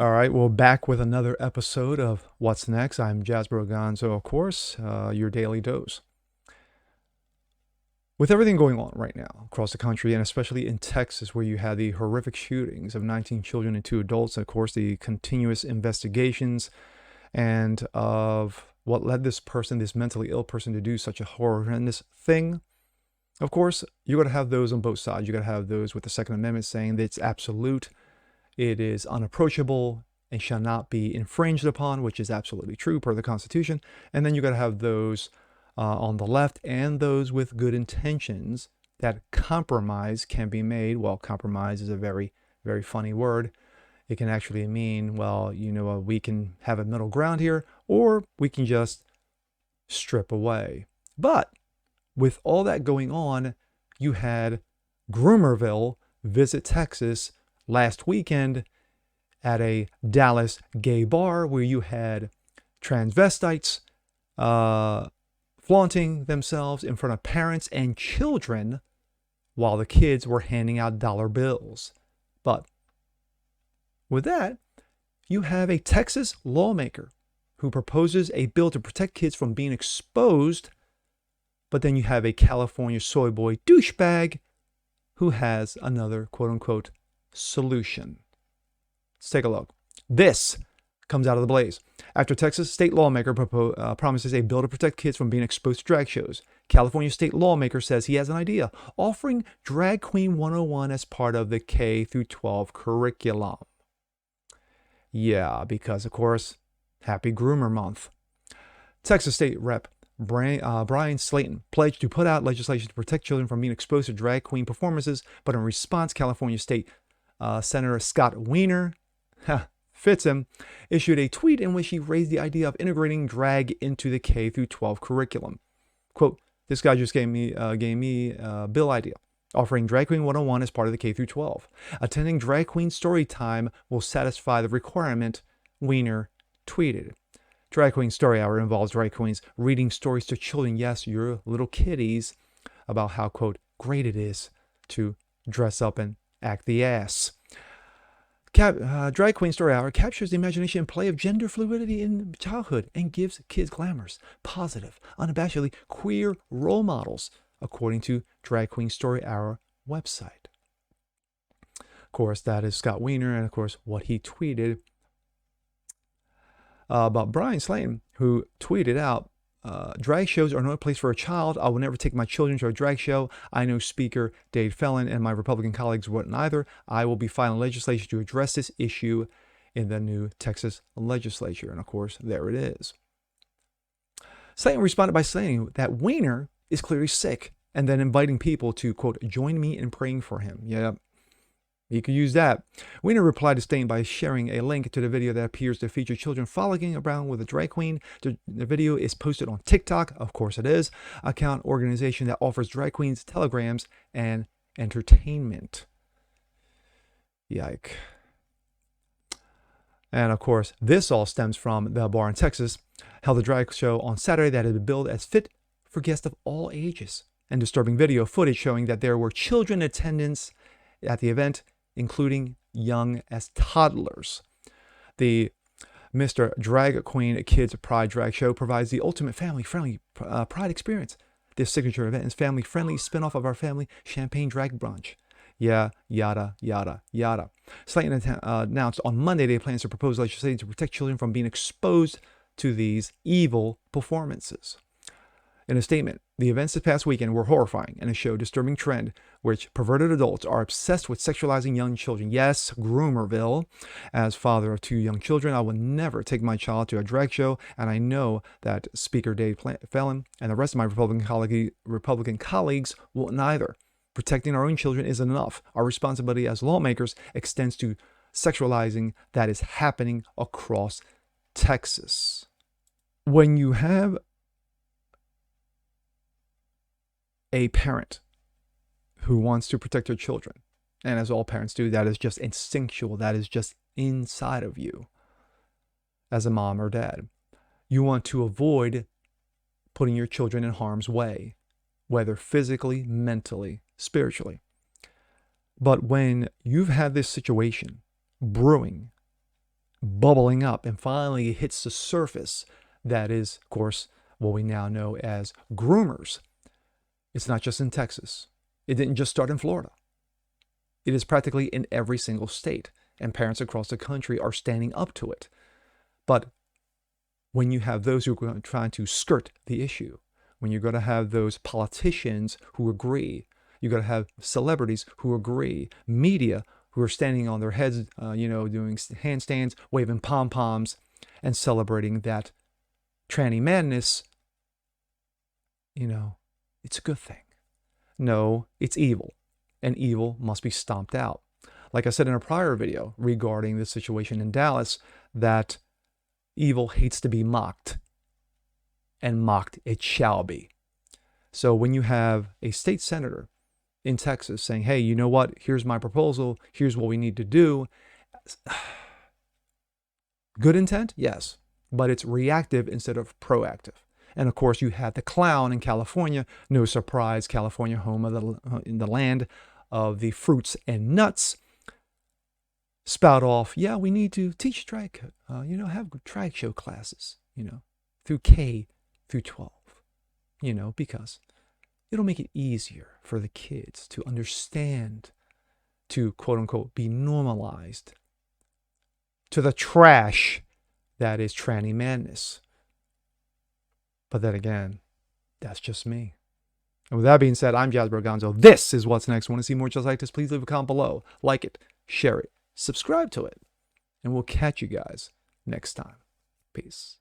All right, well, back with another episode of What's Next. I'm Jasper Gonzo, of course, your daily dose. With everything going on right now across the country, and especially in Texas, where you had the horrific shootings of 19 children and 2 adults, and of course, the continuous investigations and of what led this person, this mentally ill person, to do such a horrendous thing, of course, you're going to have those on both sides. You're going to have those with the Second Amendment saying that it's absolute, it is unapproachable, and shall not be infringed upon, which is absolutely true per the Constitution. And then you got to have those on the left and those with good intentions that compromise can be made. Well, compromise is a very, very funny word. It can actually mean, well, we can have a middle ground here, or we can just strip away. But with all that going on, you had Groomerville visit Texas last weekend at a Dallas gay bar where you had transvestites flaunting themselves in front of parents and children while the kids were handing out dollar bills. But with that, you have a Texas lawmaker who proposes a bill to protect kids from being exposed, but then you have a California soy boy douchebag who has another quote-unquote solution. Let's take a look. This comes out of the blaze after Texas state lawmaker promises a bill to protect kids from being exposed to drag shows. California state lawmaker says he has an idea, offering Drag Queen 101 as part of the K through 12 curriculum. Yeah, because of course, happy Groomer Month. Texas State Rep Brian Slayton pledged to put out legislation to protect children from being exposed to drag queen performances, but in response, California State Senator Scott Wiener, fits him, issued a tweet in which he raised the idea of integrating drag into the K through 12 curriculum. Quote, "This guy just gave me a bill idea, offering Drag Queen 101 as part of the K through 12. Attending Drag Queen story time will satisfy the requirement," Wiener tweeted. Drag Queen Story Hour involves drag queens reading stories to children, yes, your little kiddies, about how, quote, great it is to dress up and act the ass. Drag Queen Story Hour captures the imagination and play of gender fluidity in childhood and gives kids glamorous, positive, unabashedly queer role models, according to Drag Queen Story Hour website. Of course, that is Scott Wiener, and of course, what he tweeted about Brian Slayton, who tweeted out, drag shows are no place for a child. I will never take my children to a drag show. I know Speaker Dade Phelan and my Republican colleagues wouldn't either. I will be filing legislation to address this issue in the new Texas legislature. And of course, there it is. Slayton responded by saying that Wiener is clearly sick and then inviting people to, quote, join me in praying for him. Yeah, you could use that. Wiener replied to Stain by sharing a link to the video that appears to feature children frolicking around with a drag queen. The video is posted on TikTok, of course it is, account organization that offers drag queens telegrams and entertainment. Yike. And of course, this all stems from the bar in Texas, held a drag show on Saturday that had been billed as fit for guests of all ages, and disturbing video footage showing that there were children in attendance at the event, including young as toddlers. The Mr. Drag Queen Kids Pride Drag Show provides the ultimate family-friendly pride experience. This signature event is family-friendly spin-off of our family champagne drag brunch. Yeah, yada, yada, yada. Slayton announced on Monday they plans to propose legislation to protect children from being exposed to these evil performances. In a statement, the events this past weekend were horrifying and showed a disturbing trend which perverted adults are obsessed with sexualizing young children. Yes, Groomerville. As father of 2 young children, I will never take my child to a drag show, and I know that Speaker Dade Phelan and the rest of my Republican colleagues will neither. Protecting our own children isn't enough. Our responsibility as lawmakers extends to sexualizing that is happening across Texas. When you have a parent who wants to protect their children, and as all parents do, that is just instinctual, that is just inside of you as a mom or dad. You want to avoid putting your children in harm's way, whether physically, mentally, spiritually. But when you've had this situation brewing bubbling up, and finally it hits the surface. That is, of course, what we now know as groomers. It's not just in Texas. It didn't just start in Florida. It is practically in every single state, and parents across the country are standing up to it. But when you have those who are trying to skirt the issue, when you're going to have those politicians who agree, you're going to have celebrities who agree, media who are standing on their heads, doing handstands, waving pom-poms, and celebrating that tranny madness, it's a good thing. No, it's evil, and evil must be stomped out. Like I said in a prior video regarding the situation in Dallas, that evil hates to be mocked, and mocked it shall be. So when you have a state senator in Texas saying, hey, you know what? Here's my proposal. Here's what we need to do. Good intent? Yes. But it's reactive instead of proactive. And of course, you had the clown in California. No surprise, California, home of in the land of the fruits and nuts, spout off, yeah, we need to teach drag, have drag show classes, through K through 12, because it'll make it easier for the kids to understand, to quote unquote be normalized to the trash that is tranny madness. But then again, that's just me. And with that being said, I'm Jasper Gonzo. This is What's Next. Want to see more just like this? Please leave a comment below. Like it, share it, subscribe to it, and we'll catch you guys next time. Peace.